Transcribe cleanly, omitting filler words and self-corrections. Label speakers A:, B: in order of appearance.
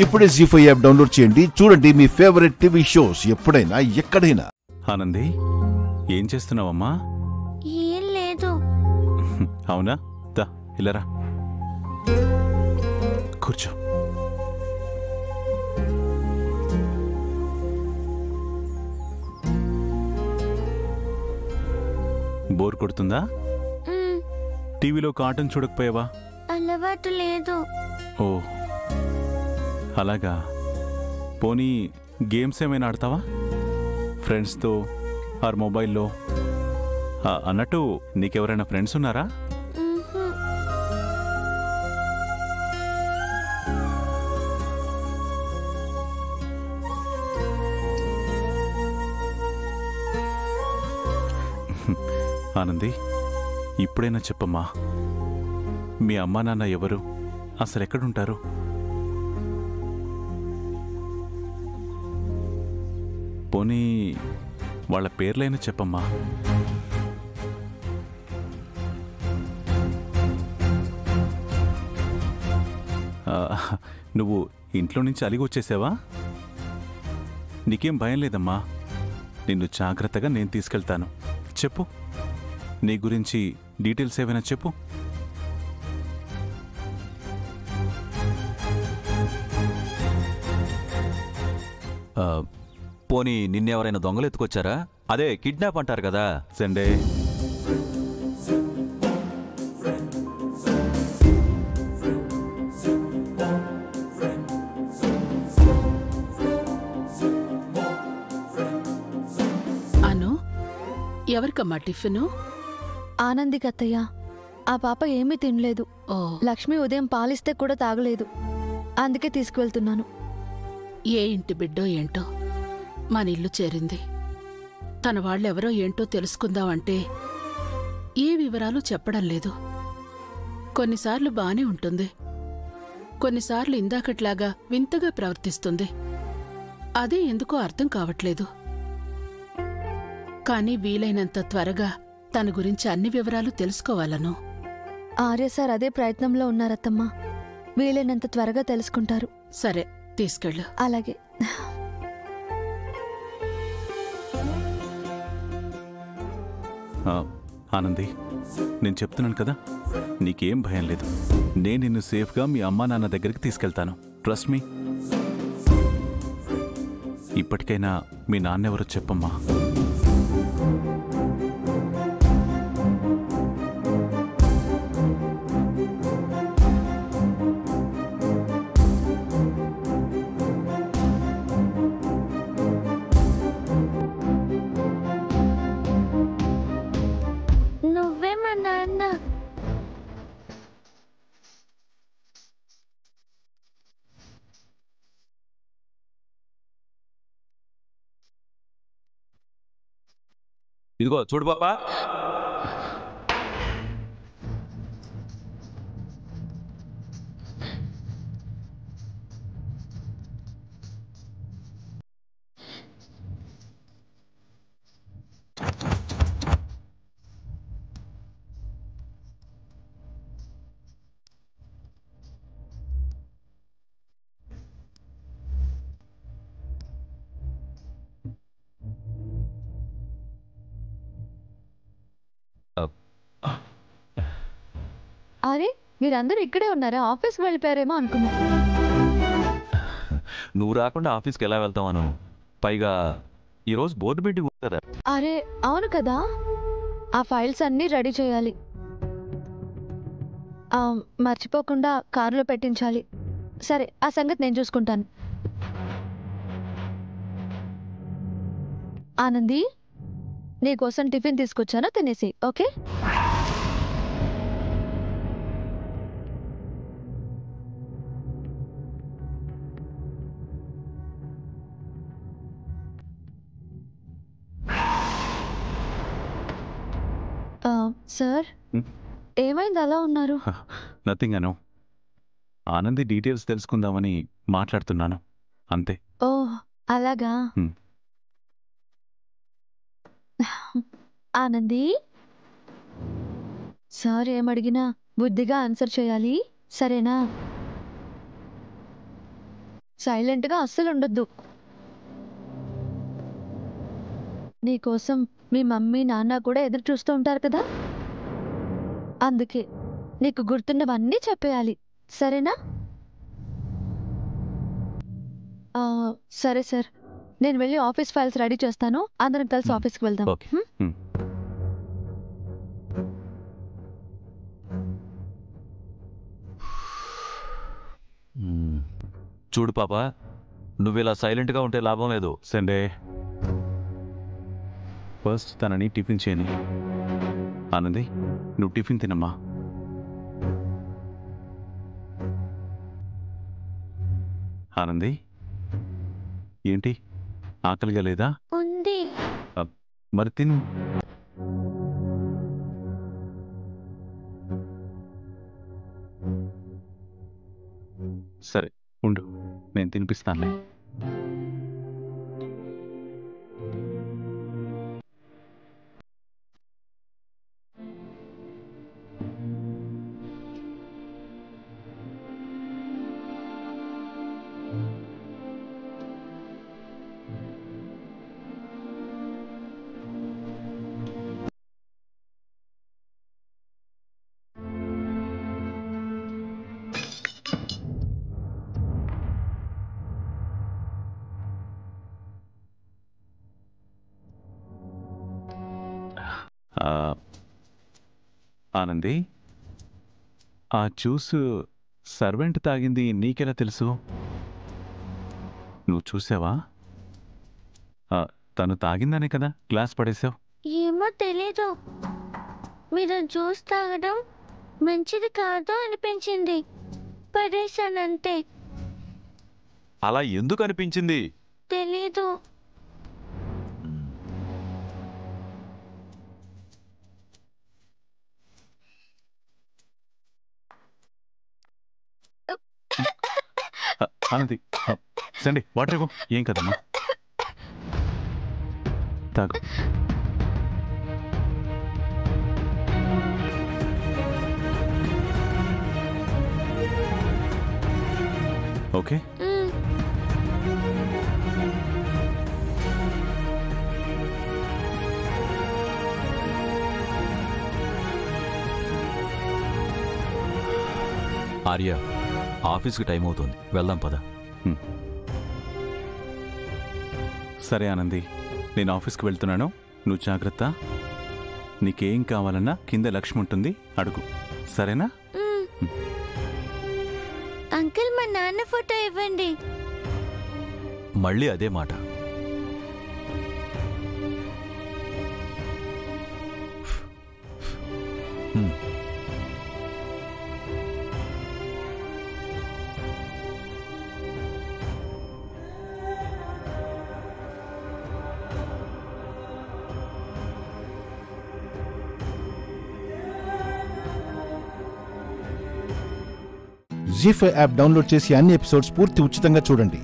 A: ఇప్పుడే జీ5 app download చేయండి. చూడండి మీ ఫేవరెట్ టీవీ షోస్ ఎప్పుడైనా ఎక్కడైనా.
B: ఆనంది, ఏం చేస్తున్నావమ్మా?
C: ఏం లేదు.
B: అవునా? దా ఇలారా, కూర్చో. బోర్ కొడుతుందా? టీవీలో కార్టూన్ చూడకపోయావా?
C: అలవాటు లేదు.
B: ఓ అలాగా. పోనీ గేమ్స్ ఏమైనా ఆడతావా ఫ్రెండ్స్తో ఆర్ మొబైల్లో? అన్నట్టు నీకెవరైనా ఫ్రెండ్స్ ఉన్నారా? ఆనంది, ఇప్పుడైనా చెప్పమ్మా, మీ అమ్మా నాన్న ఎవరు, అసలు ఎక్కడుంటారు? పోనీ వాళ్ళ పేర్లైనా చెప్పమ్మా. నువ్వు ఇంట్లో నుంచి అలిగి వచ్చేసావా? నీకేం భయం లేదమ్మా, నిన్ను జాగ్రత్తగా నేను తీసుకెళ్తాను. చెప్పు, నీ గురించి డీటెయిల్స్ ఏమైనా చెప్పు.
D: పోనీ నిన్నెవరైనా దొంగలు ఎత్తుకొచ్చారా? అదే కిడ్నాప్ అంటారు కదా.
B: సండే
E: అను, ఎవరికమ్మా టిఫిను?
F: ఆనందికి అత్తయ్య. ఆ పాప ఏమీ తినలేదు. లక్ష్మి ఉదయం పాలిస్తే కూడా తాగలేదు. అందుకే తీసుకువెళ్తున్నాను.
E: ఏ ఇంటి బిడ్డో ఏంటో మన ఇల్లు చేరింది. తన వాళ్ళెవరో ఏంటో తెలుసుకుందామంటే ఏ వివరాలు చెప్పడం లేదు. కొన్నిసార్లు బానే ఉంటుంది, కొన్నిసార్లు ఇందాకట్లాగా వింతగా ప్రవర్తిస్తుంది. అదే ఎందుకో అర్థం కావట్లేదు. కానీ వీలైనంత త్వరగా తన గురించి అన్ని వివరాలు తెలుసుకోవాలను.
F: ఆర్య సార్ అదే ప్రయత్నంలో ఉన్నారత్తమ్మా. వీలైనంత త్వరగా తెలుసుకుంటారు.
E: సరే, తీసుకెళ్ళు.
F: అలాగే.
B: ఆనంది, నేను చెప్తున్నాను కదా, నీకేం భయం లేదు. నేను నిన్ను సేఫ్గా మీ అమ్మా నాన్న దగ్గరికి తీసుకెళ్తాను. Trust me. ఇప్పటికైనా మీ నాన్నెవరో చెప్పమ్మా.
C: నువ్వే మా నాన్న.
D: ఇదిగో చూడు పాపా,
F: అరే, మీరందరూ ఇక్కడే ఉన్నారా? ఆఫీస్కి వెళ్ళిపోయారేమో అనుకున్నా.
D: నువ్వు రాకుండా ఆఫీస్కి ఎలా వెళ్తావను? పైగా ఈరోజు బోర్డు మీటింగ్ ఉంది కదా.
F: అరే అవును కదా, ఆ ఫైల్స్ అన్నీ రెడీ చేయాలి. మర్చిపోకుండా కారులో పెట్టించాలి. సరే, ఆ సంగతి నేను చూసుకుంటాను. ఆనంది, నీకోసం టిఫిన్ తీసుకొచ్చాను, తినేసి. ఓకే? సార్, ఏమైంది అలా ఉన్నారు?
B: నథింగ్ అను. ఆనంది డీటెయిల్స్ తెలుసుకుందామని మాట్లాడుతున్నాను, అంతే.
F: ఓ అలాగా. ఆనంది, సార్ ఏమడిగినా బుద్ధిగా ఆన్సర్ చేయాలి, సరేనా? సైలెంట్గా అస్సలు ఉండొద్దు. నీకోసం మీ మమ్మీ నాన్న కూడా ఎదురు చూస్తూ ఉంటారు కదా, అందుకే నీకు గుర్తున్నవన్నీ చెప్పేయాలి, సరేనా? సరే సార్, నేను వెళ్ళి ఆఫీస్ ఫైల్స్ రెడీ చేస్తాను. అందరం కలిసి ఆఫీస్కి వెళ్దాం.
D: ఓకే. చూడు పాప, నువ్వు ఇలా సైలెంట్గా ఉంటే లాభం లేదు.
B: సండే ఫస్ట్ తనని టిఫిన్ చేయని. ఆనంది, నువ్వు టిఫిన్ తినమ్మా. ఆనంది, ఏంటి ఆకలిగా లేదా?
C: ఉంది.
B: మరి తిను. సరే ఉండు, నేను తినిపిస్తానులే. ఆనంది, ఆ జ్యూస్ సర్వెంట్ తాగింది నీకెలా తెలుసు? నువ్వు చూసావా? తను తాగిందనే కదా గ్లాస్ పడేసావు.
C: ఏమో తెలీదు, మీరు జ్యూస్ తాగడం మంచిది కాదు అనిపించింది, పడేశానంతే.
D: అలా ఎందుకు అనిపించింది?
C: తెలీదు.
B: ఆనంది, సండి వాటర్ ఇవ్వు. ఏం కదమ్మా, తాగు. ఓకే.
D: ఆర్య, ఆఫీస్కి టైం అవుతుంది, వెళ్దాం పద.
B: సరే ఆనంది, నేను ఆఫీస్కి వెళ్తున్నాను, నువ్వు జాగ్రత్త. నీకేం కావాలన్నా కింద లక్ష్మి ఉంటుంది, అడుగు, సరేనా?
C: అంకుల్, మా నాన్న ఫోటో ఇవ్వండి.
D: మళ్ళీ అదే మాట.
A: జీ5 యాప్ డౌన్లోడ్ చేసి అన్ని ఎపిసోడ్స్ పూర్తి ఉచితంగా చూడండి.